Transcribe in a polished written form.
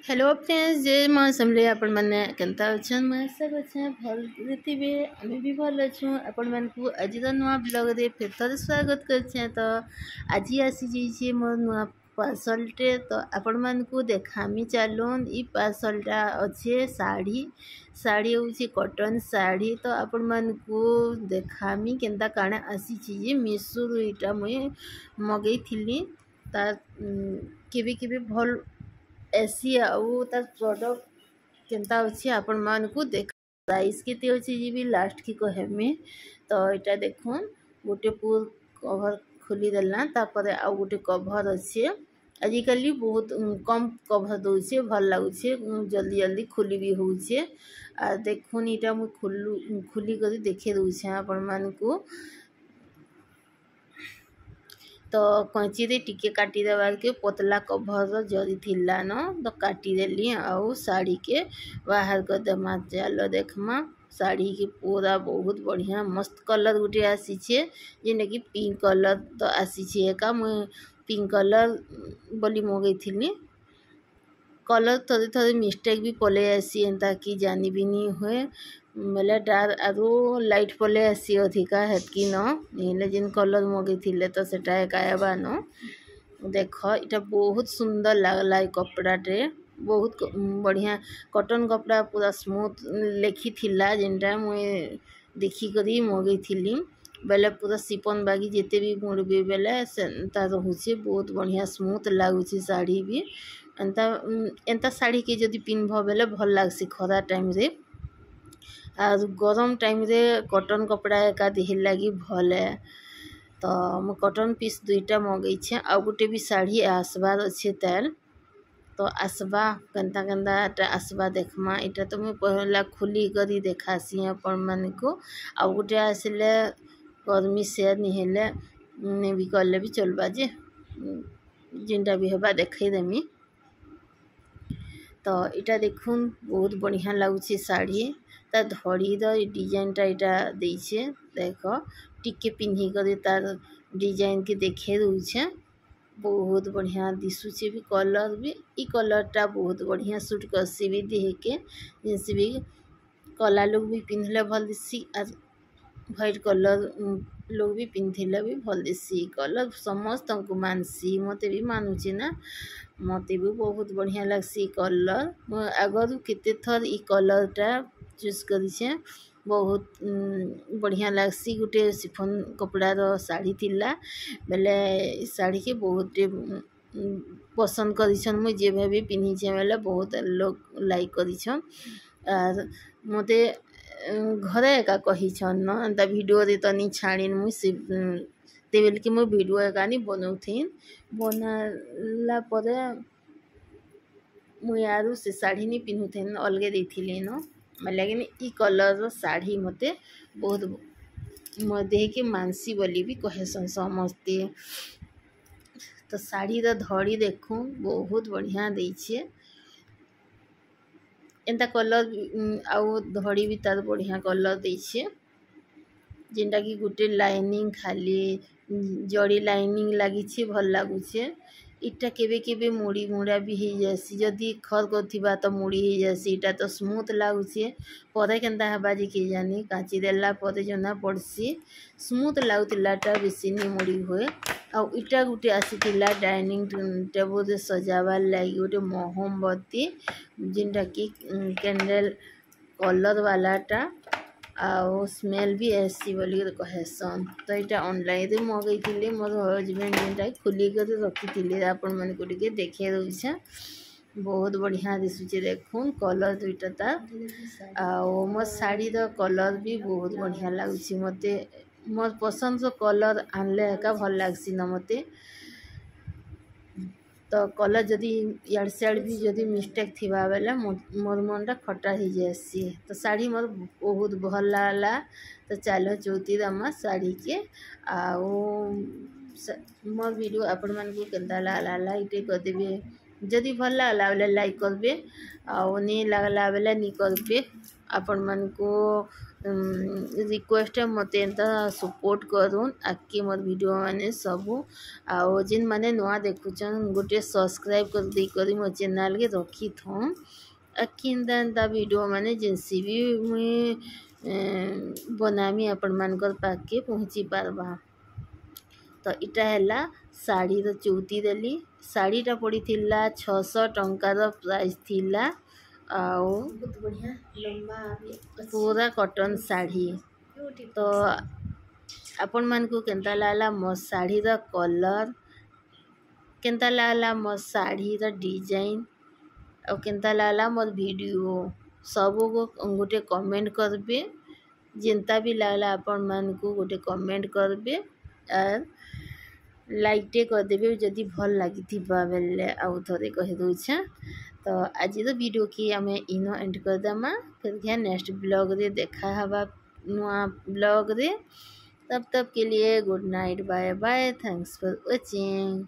Hello friends जे मौसम रे आपण मैंने केनता अच्छन मैं सब अच्छे भल थे आम भी भल अच्छू आपण मानक आज नुआ ब्लॉग रे फिर थोड़े स्वागत करछे। तो आज आसी जाइए मोर नुआ पार्सलटे तो आपण मानक देखामी चलून ई पार्सलटा अच्छे साड़ी साड़ी हूँ कॉटन साड़ी तो आपण मानक देखामी केनता काଣା आसी मीशो इटा मुई मगई थी तार केबे भल ऐसी आउ तार प्रोडक्ट केनता अच्छी आपण मानकू देख प्राइस केते अच्छी जी भी लास्ट की कहमी। तो यहाँ देखुन गोटे पूर कवर खोली देला तापर आउ गोटे कवर अच्छे आजिकल बहुत कम कवर दौचे भल लगुचे जल्दी जल्दी खुली भी होचे। आ देखुन इटा मु खुली कर देखे दूचे आपण मानकू। तो कैंची रे टिके काटी देवार के पतला कभर जरी थिला न तो काटी देली आउ साड़ी के बाहर कर देमा। चलो देखमा साड़ी के पूरा बहुत बढ़िया मस्त कलर गुटे आसी जेने कि पिंक कलर तो आसी एका मुई पिंक कलर बोली मगई थी कलर थोड़े थोड़े मिस्टेक भी पले आसी एंता कि जानी भी नहीं हुए बेले डार्क आरो लाइट पले आसी अधिका हेतकी न जिन कलर मगई थिले तो सेटा एकाबा न देख इटा बहुत सुंदर लगला कपड़ाटे बहुत बढ़िया कॉटन कपड़ा पूरा स्मूथ लेखी थिला जेनटा मुई देखी करी मगई थी बेले पूरा सिपन बागी जिते भी मुड़बे बेले सेंता रोचे बहुत बढ़िया स्मूथ लगुच साड़ी भी एंता एंता साड़ी के जदि पिन्भ बेले भल लगसी खरा टाइम रे और गरम टाइम रे कॉटन कपड़ा एका देह लगी भल है। तो मु कॉटन पीस दुईटा मगई आ गोटे भी साड़ी आसबार अच्छे तेल तो आसबा केनता केनता आसबा देखमा इटा तो मुझे पहला खुली करी देखासी आपण मानक आ गोटे आसले कर्मी सेयार निहेले भी कले भी चलबा जे जिनटा भी हबा देखई देमी। तो इटा देखुन बहुत बढ़िया लगुच साड़ी तार धड़ी डिजाइनटा यहाँ देछे देख टिके पिन्ही कर तार डिजाइन के देखे दूचे बहुत बढ़िया दिशुचे भी कलर भी ई कलरटा बहुत बढ़िया सूट करसी भी देह के जिनसे भी कला लोग भी पिंधले भल दिसी और व्हाइट कलर लोग भी पिंधिले भी भल दिसी कलर समस्त मानसी मते भी मानुचे ना मते भी बहुत बढ़िया लगसी कलर आगर केते थर ई कलरटा चूज करी बहुत बढ़िया लगसी गोटे सिफन कपड़ार साड़ी थिला बेले साड़ी के बहुत पसंद करिछन मुझे जेभे भी पिन्ही बेले बहुत लोग लाइक करिछन और मते घरे एका कहिछन न एंता वीडियो रे तनी छाड़ीन मुझे तेबेल कि मुझे वीडियो एका नहीं बनाउथिन बनाला परे मुई आरु से साड़ी नहीं पिन्हुथिन अलगे देथिली न लेकिन ई कलर साड़ी मते बहुत मो देह के मानसी बोली भी कहेसन समझते। तो साड़ी धड़ी देखूँ बहुत बढ़िया देछे एंता कलर आउ धड़ी भी तार बढ़िया कलर देछे जेनटा कि गोटे लाइनिंग खाली जड़ी लाइनिंग लगी भल लगुचे इटा केबे केबे मुड़ी मुड़ा भी हो जासी जदि खर कर तो मुड़ी हो जासी इटा तो स्मूथ लगुचे परे केनता हबा जे के जानी काची देला परे जना पड़सी स्मूथ लगुलाटा बेसी नहीं मुड़ी हुए आ इटा गोटे आसीला डाइनिंग टेबल रे सजावार लगी गोटे मोहमबत्ती जिनटा कि कैंडल कलर वालाटा आउ स्मेल भी ऐसी बोली कहेसन। तो यहाँ ऑनलाइन रे मगई थी मोर हजबैंड जेनटा खुली कर रखी थी आपण मन को देखे दूचे बहुत बढ़िया दिशुचे देखुन कलर दुईटा तार आउ मो साड़ी कलर भी बहुत बढ़िया लगुच मते मोर पसंद कलर आनले एका भल लगसी न मते। तो कलर जदि यार सियाड़ भी जदि मिस्टेक थिबा बेले मोर मनटा खटा हो जासी तो साड़ी मोर बहुत भल लागला। तो चलो चौथी दमा साड़ी के आउ मोर वीडियो आपण मन को केनता लागला लाइक कर देबे जदि भल लागला बेले लाइक करबे आउ नहीं लागला बेले नहीं करबे आपण मन को रिक्वेस्ट है मत एंता सपोर्ट करूँ आगे मोर वीडियो माने सबू आउ जिन माने नुआ देखुचन गोटे सब्सक्राइब कर दी करी मो चैनल के रखी थम आखि एंता एंता वीडियो माने जिनसी भी मुई बनामी आपण मानकर पाके पहुँची पारबा। तो इटा है शाढ़ी चौथी देली शाढ़ीटा पड़ी 600 टंकार प्राइस थिला आउ बहुत बढ़िया लंबा पूरा कॉटन साड़ी। तो आपण मान को केंता लागला मो साड़ी कलर केंता लागला मो साड़ी डिजाइन और केंता लागला मोर वीडियो सब को गोटे कमेंट करबे जिनता भी लागला आपण मान को गोटे कमेंट करबे और लाइकटे करदेवे जदि भल लगी बेले आउ थे कही दूचे। तो आज वीडियो की आम इनो एंड करदेमा फिर नेक्स्ट ब्लॉग रे देखा हवा नुआ ब्लॉग रे तब के लिए good night bye bye thanks for watching.